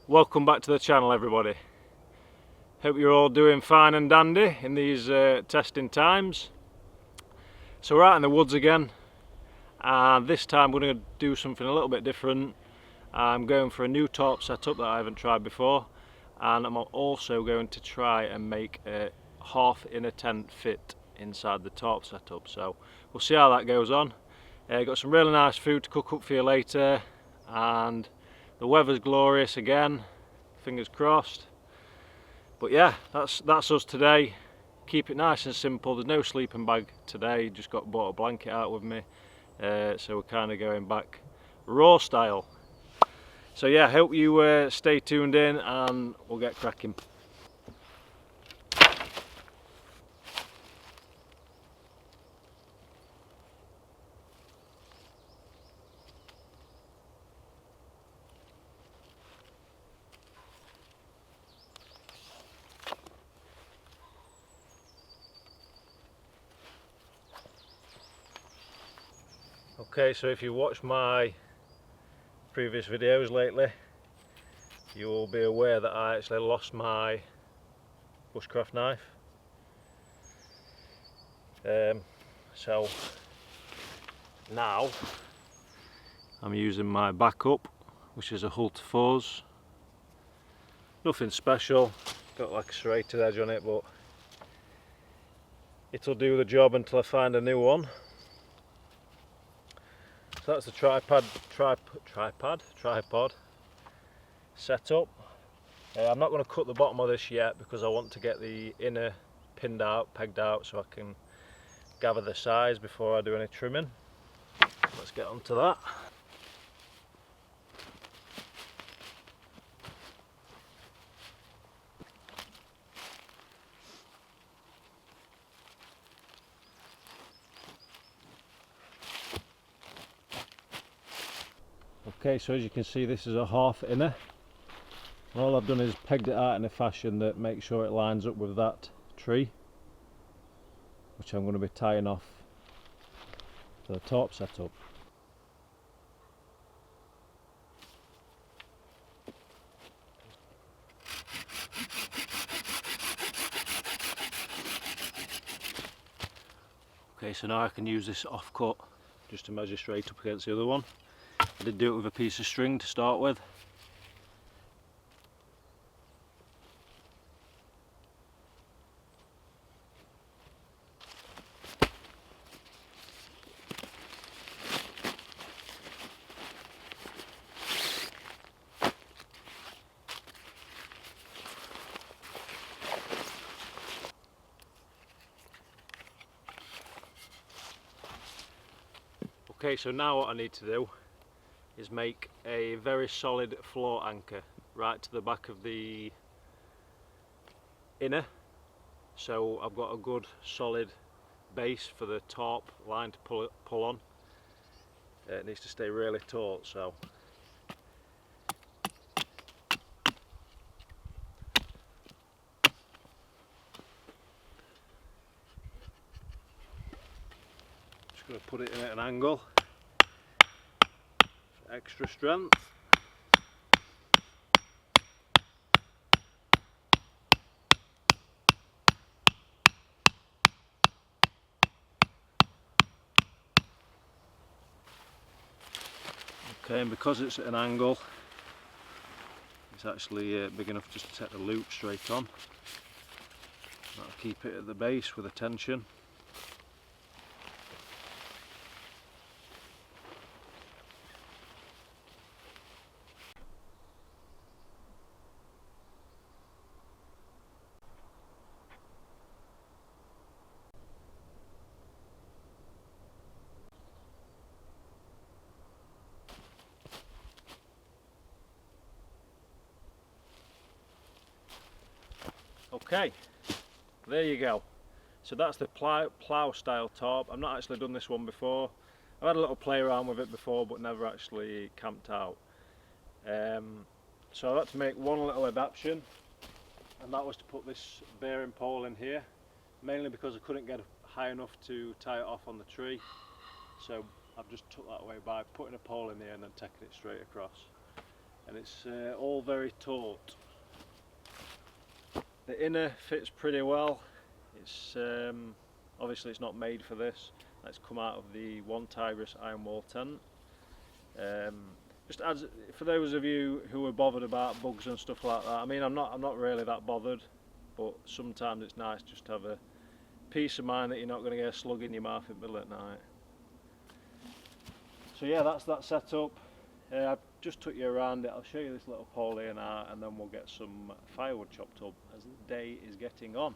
Welcome back to the channel, everybody. Hope you're all doing fine and dandy in these testing times. So we're out in the woods again, and this time we're going to do something a little bit different. I'm going for a new tarp setup that I haven't tried before, and I'm also going to try and make a half inner tent fit inside the tarp setup. So we'll see how that goes on. Got some really nice food to cook up for you later, and the weather's glorious again, fingers crossed. But yeah, that's us today. Keep it nice and simple. There's no sleeping bag today, just bought a blanket out with me, so we're kind of going back raw style. So yeah, hope you stay tuned in and we'll get cracking. Okay, so if you watch my previous videos lately, you will be aware that I actually lost my bushcraft knife. So now I'm using my backup, which is a Hult 4s. Nothing special, got like a serrated edge on it, but it'll do the job until I find a new one. So that's the tripod setup. I'm not going to cut the bottom of this yet because I want to get the inner pegged out, so I can gather the size before I do any trimming. Let's get on to that. Okay, so as you can see, this is a half inner, and all I've done is pegged it out in a fashion that makes sure it lines up with that tree, which I'm going to be tying off for the tarp setup. Okay, so now I can use this off cut just to measure straight up against the other one. I did do it with a piece of string to start with. Okay, so now what I need to do is make a very solid float anchor right to the back of the inner, so I've got a good solid base for the tarp line to pull on. It needs to stay really taut, so just going to put it in at an angle for extra strength. Okay, and because it's at an angle, it's actually big enough just to take the loop straight on. That'll keep it at the base with a tension. Okay, there you go. So that's the plough style tarp. I've not actually done this one before. I've had a little play around with it before, but never actually camped out. So I had to make one little adaptation, and that was to put this bearing pole in here, mainly because I couldn't get high enough to tie it off on the tree. So I've just took that away by putting a pole in there and then taking it straight across. And it's all very taut. The inner fits pretty well. It's obviously it's not made for this. That's come out of the Onetigris ironwall tent. Just adds, for those of you who are bothered about bugs and stuff like that. I mean, I'm not really that bothered, but sometimes it's nice just to have a peace of mind that you're not going to get a slug in your mouth in the middle of the night. So yeah, that's that setup. I've just took you around it. I'll show you this little pole here now, and then we'll get some firewood chopped up as the day is getting on.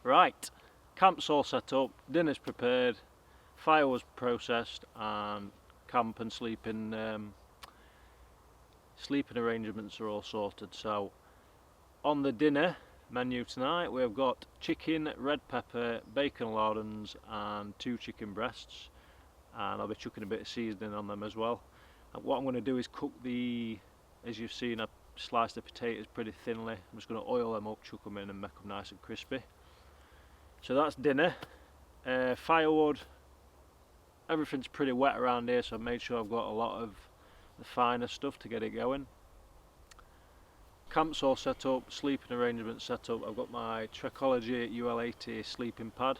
Right, camp's all set up, dinner's prepared, fire was processed, and camp and sleeping arrangements are all sorted. So on the dinner menu tonight we've got chicken, red pepper, bacon lardons and 2 chicken breasts, and I'll be chucking a bit of seasoning on them as well. And what I'm going to do is cook as you've seen, I've sliced the potatoes pretty thinly. I'm just going to oil them up, chuck them in and make them nice and crispy. So that's dinner. Firewood, everything's pretty wet around here, so I've made sure I've got a lot of the finer stuff to get it going. Camp's all set up, sleeping arrangements set up. I've got my Trekology UL80 sleeping pad,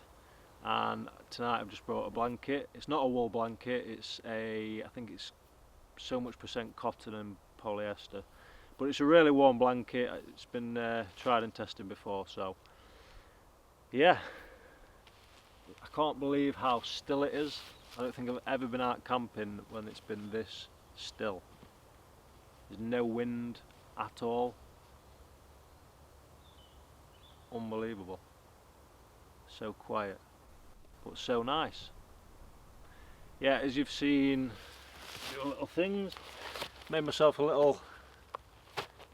and tonight I've just brought a blanket. It's not a wool blanket, I think it's so much % cotton and polyester, but it's a really warm blanket. It's been tried and tested before, so yeah. I can't believe how still it is. I don't think I've ever been out camping when it's been this still. There's no wind at all. Unbelievable. So quiet, but so nice. Yeah, as you've seen, little things. Made myself a little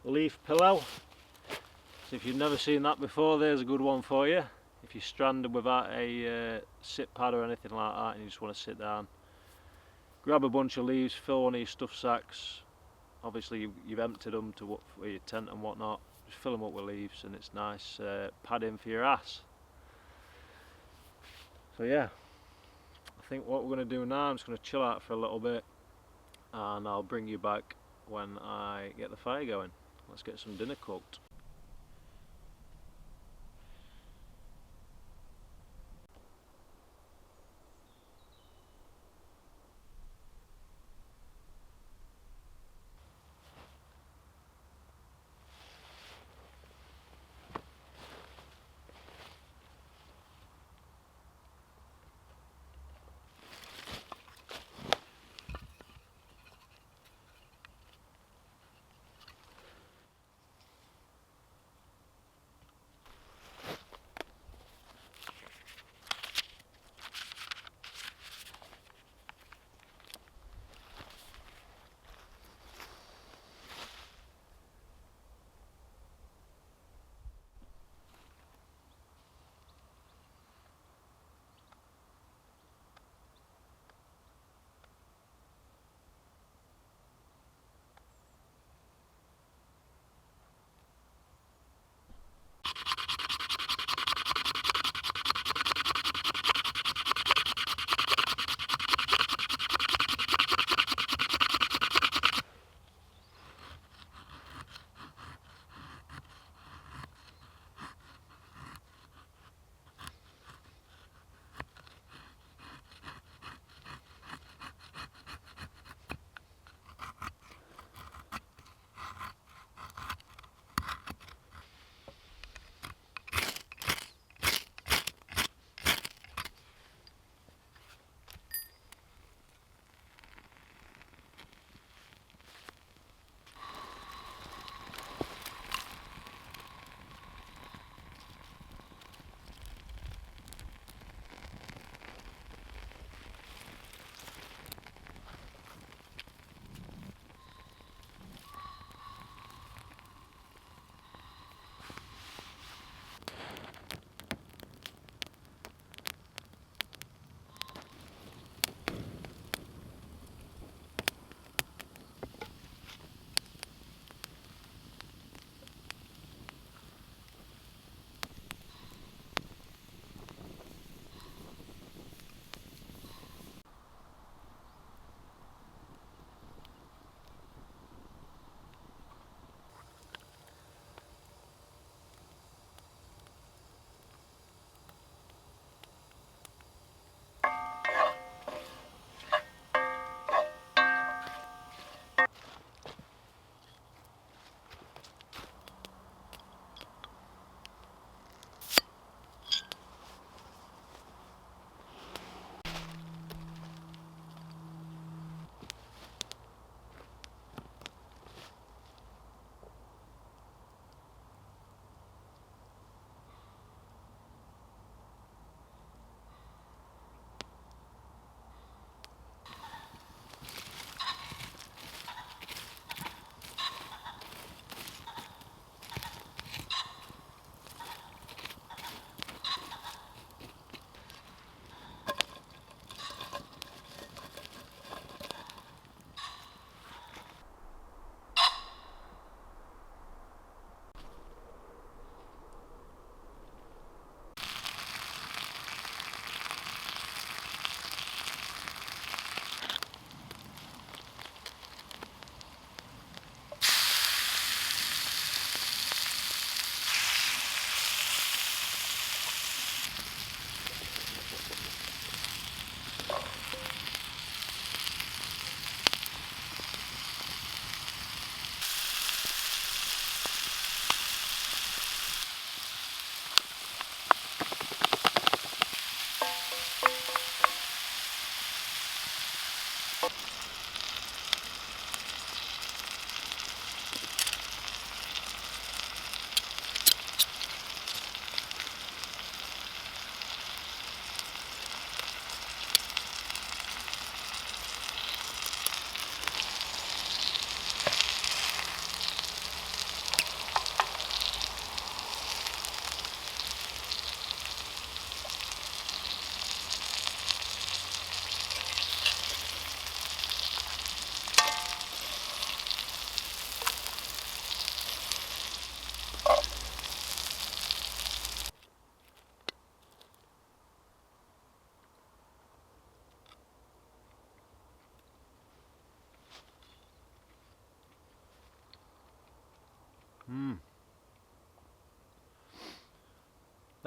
leaf pillow. So if you've never seen that before, there's a good one for you. If you're stranded without a sit pad or anything like that and you just want to sit down, grab a bunch of leaves, fill one of your stuff sacks. Obviously you've emptied them for your tent and whatnot. Just fill them up with leaves and it's nice padding for your ass. So yeah, I think what we're going to do now, I'm just going to chill out for a little bit and I'll bring you back when I get the fire going. Let's get some dinner cooked.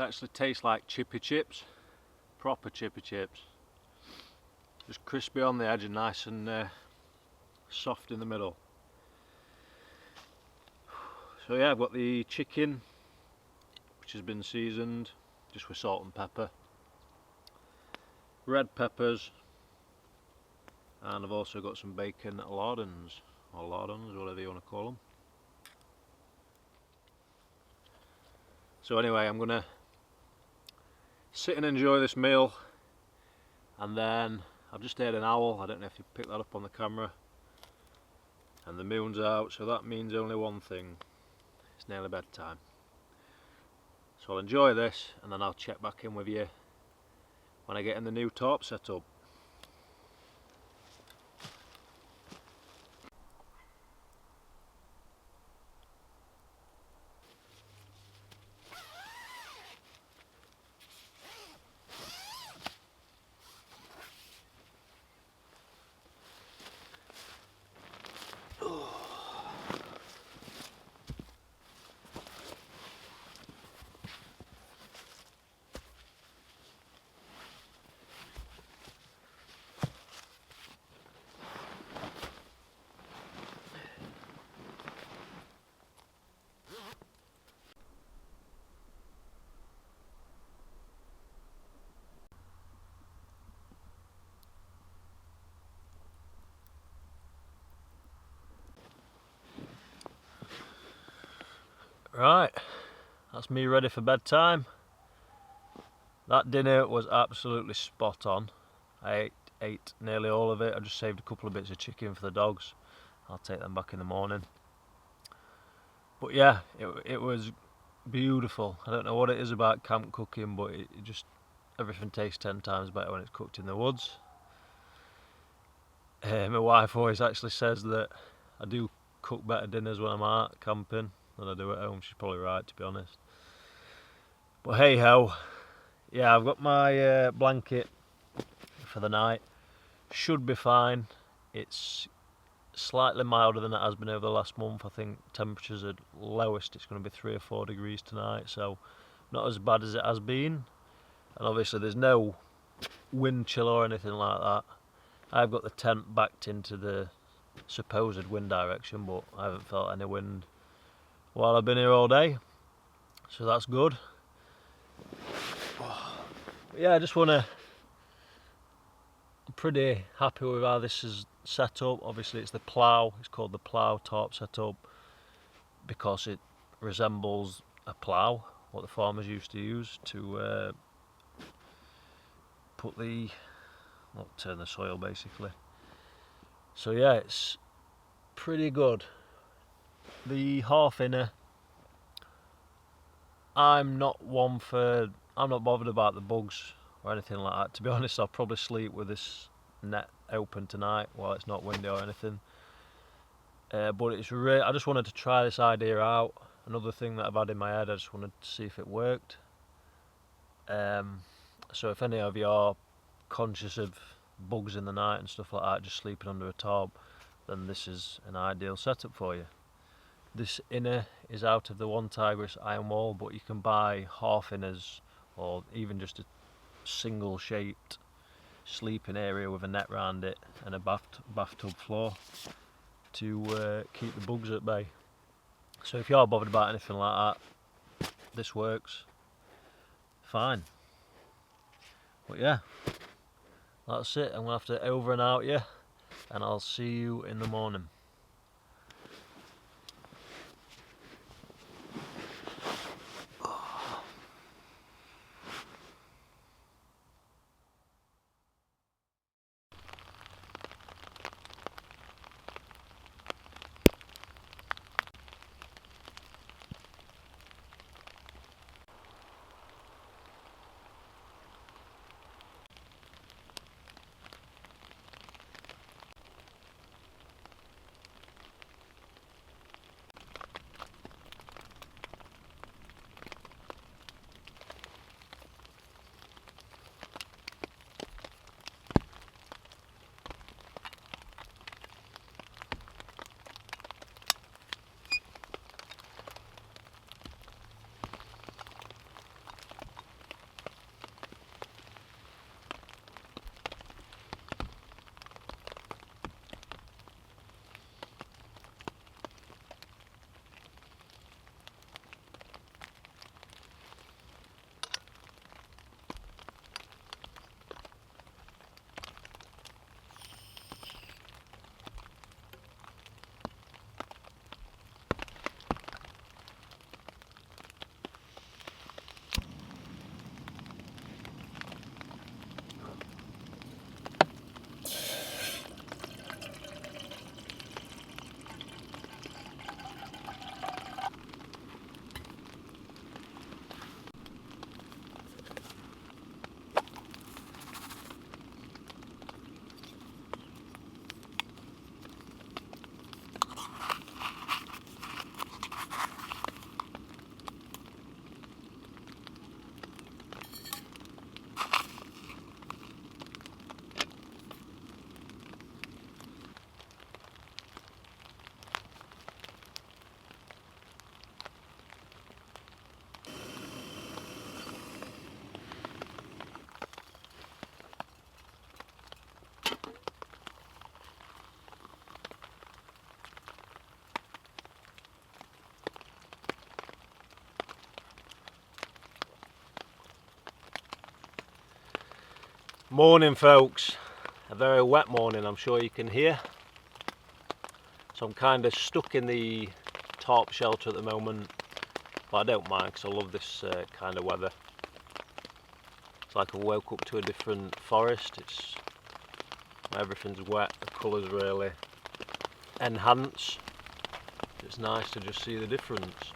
They actually taste like chippy chips, proper chippy chips. Just crispy on the edge and nice and soft in the middle. So yeah, I've got the chicken, which has been seasoned just with salt and pepper, red peppers, and I've also got some bacon lardons, or lardons, whatever you want to call them. So anyway, I'm gonna sit and enjoy this meal, and then I've just heard an owl. I don't know if you picked that up on the camera, and the moon's out, so that means only one thing: it's nearly bedtime. So I'll enjoy this, and then I'll check back in with you when I get in the new tarp set up. Right, that's me ready for bedtime. That dinner was absolutely spot on. I ate nearly all of it. I just saved a couple of bits of chicken for the dogs. I'll take them back in the morning. But yeah, it was beautiful. I don't know what it is about camp cooking, but it just, everything tastes 10 times better when it's cooked in the woods. My wife always actually says that I do cook better dinners when I'm out camping than I do at home. She's probably right, to be honest. But hey ho, yeah, I've got my blanket for the night. Should be fine. It's slightly milder than it has been over the last month. I think temperatures at lowest it's going to be 3 or 4 degrees tonight, so not as bad as it has been. And obviously there's no wind chill or anything like that. I've got the tent backed into the supposed wind direction, but I haven't felt any wind while I've been here all day, so that's good. But yeah, I just want to, I'm pretty happy with how this is set up. Obviously it's the plough, it's called the plough tarp setup because it resembles a plough, what the farmers used to use to put the, well, turn the soil basically. So yeah, it's pretty good. The half inner, I'm not bothered about the bugs or anything like that. To be honest, I'll probably sleep with this net open tonight while it's not windy or anything. But it's I just wanted to try this idea out. Another thing that I've had in my head, I just wanted to see if it worked. So if any of you are conscious of bugs in the night and stuff like that, just sleeping under a tarp, then this is an ideal setup for you. This inner is out of the Onetigris ironwall, but you can buy half inners or even just a single shaped sleeping area with a net round it and a bathtub floor to keep the bugs at bay. So if you are bothered about anything like that, this works fine. But yeah, that's it. I'm gonna have to over and out you, and I'll see you in the morning. Morning folks, a very wet morning, I'm sure you can hear. So I'm kind of stuck in the tarp shelter at the moment, but I don't mind because I love this kind of weather. It's like I woke up to a different forest. Everything's wet, the colours really enhance. It's nice to just see the difference.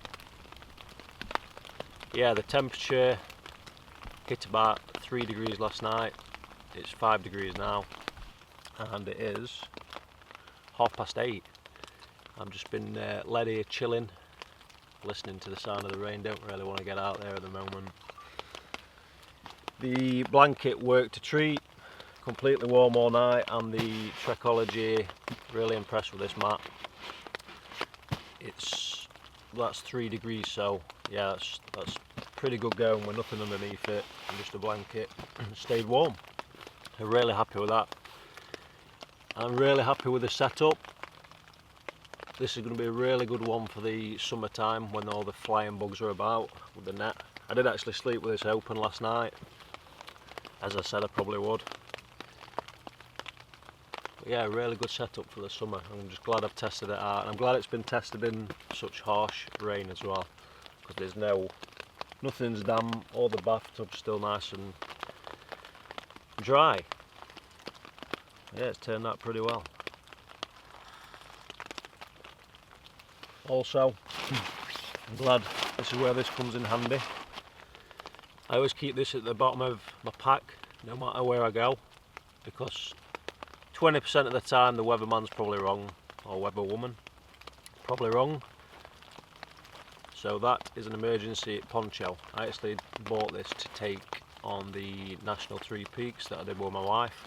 Yeah, the temperature hit about 3 degrees last night. It's 5 degrees now, and it is 8:30. I've just been led here chilling, listening to the sound of the rain. Don't really want to get out there at the moment. The blanket worked a treat, completely warm all night, and the Trekology, really impressed with this mat. That's 3 degrees, so yeah, that's pretty good going with nothing underneath it and just a blanket. Stayed warm. I'm really happy with that. I'm really happy with the setup. This is going to be a really good one for the summertime when all the flying bugs are about with the net. I did actually sleep with this open last night, as I said I probably would. But yeah, really good setup for the summer. I'm just glad I've tested it out, and I'm glad it's been tested in such harsh rain as well, because nothing's damp, all the bathtub's still nice and dry. Yeah, it's turned out pretty well. Also, I'm glad this is where this comes in handy. I always keep this at the bottom of my pack no matter where I go, because 20% of the time the weatherman's probably wrong, or weatherwoman probably wrong. So that is an emergency poncho. I actually bought this to take on the National Three Peaks that I did with my wife,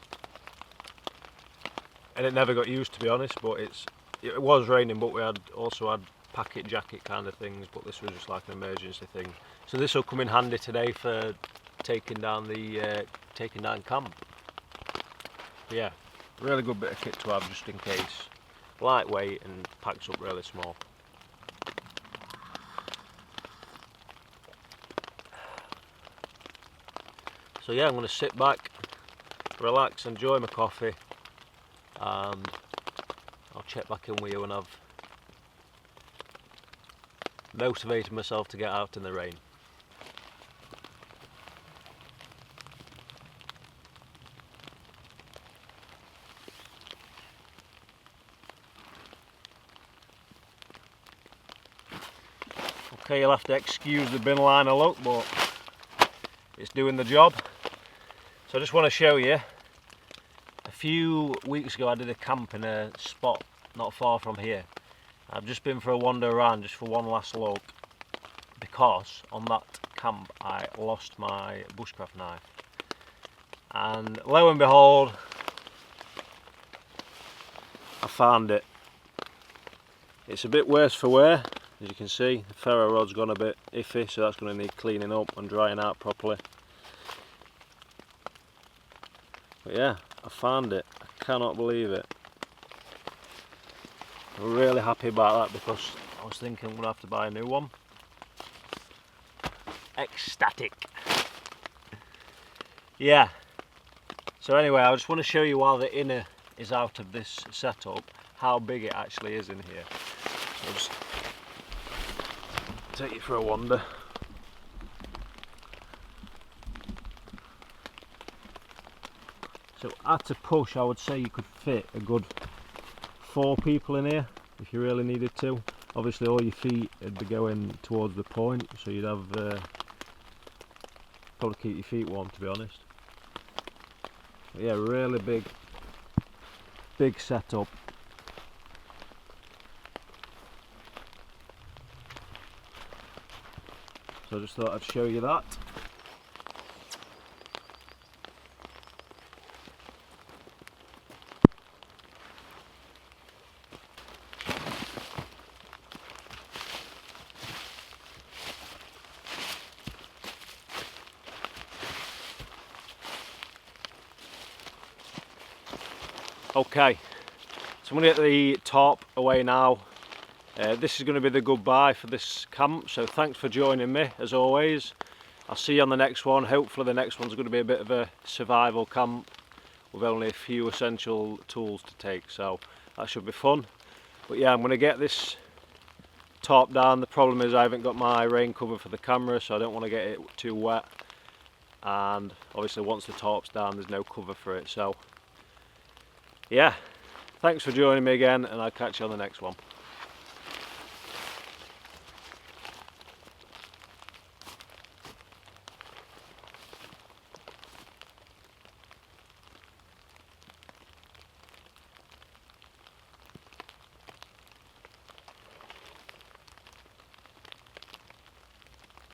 and it never got used, to be honest. But it was raining, but we also had packet jacket kind of things, but this was just like an emergency thing. So this will come in handy today for taking down camp. But yeah, really good bit of kit to have just in case. Lightweight and packs up really small. So yeah, I'm going to sit back, relax, enjoy my coffee, and I'll check back in with you when I've motivated myself to get out in the rain. Okay, you'll have to excuse the bin liner look, but it's doing the job. So I just want to show you, a few weeks ago I did a camp in a spot not far from here. I've just been for a wander around just for one last look, because on that camp I lost my bushcraft knife, and lo and behold I found it. It's a bit worse for wear, as you can see. The ferro rod's gone a bit iffy, so that's going to need cleaning up and drying out properly. But yeah, I found it. I cannot believe it. I'm really happy about that, because I was thinking I'm going to have to buy a new one. Ecstatic. Yeah. So anyway, I just want to show you, while the inner is out of this setup, how big it actually is in here. So I'll just take you for a wander. So at a push, I would say you could fit a good 4 people in here if you really needed to. Obviously all your feet would be going towards the point, so you'd have probably keep your feet warm, to be honest. But yeah, really big setup. So I just thought I'd show you that. Okay, so I'm going to get the tarp away now. This is going to be the goodbye for this camp, so thanks for joining me as always. I'll see you on the next one. Hopefully the next one's going to be a bit of a survival camp with only a few essential tools to take, so that should be fun. But yeah, I'm going to get this tarp down. The problem is I haven't got my rain cover for the camera, so I don't want to get it too wet, and obviously once the tarp's down there's no cover for it. So yeah, thanks for joining me again, and I'll catch you on the next one.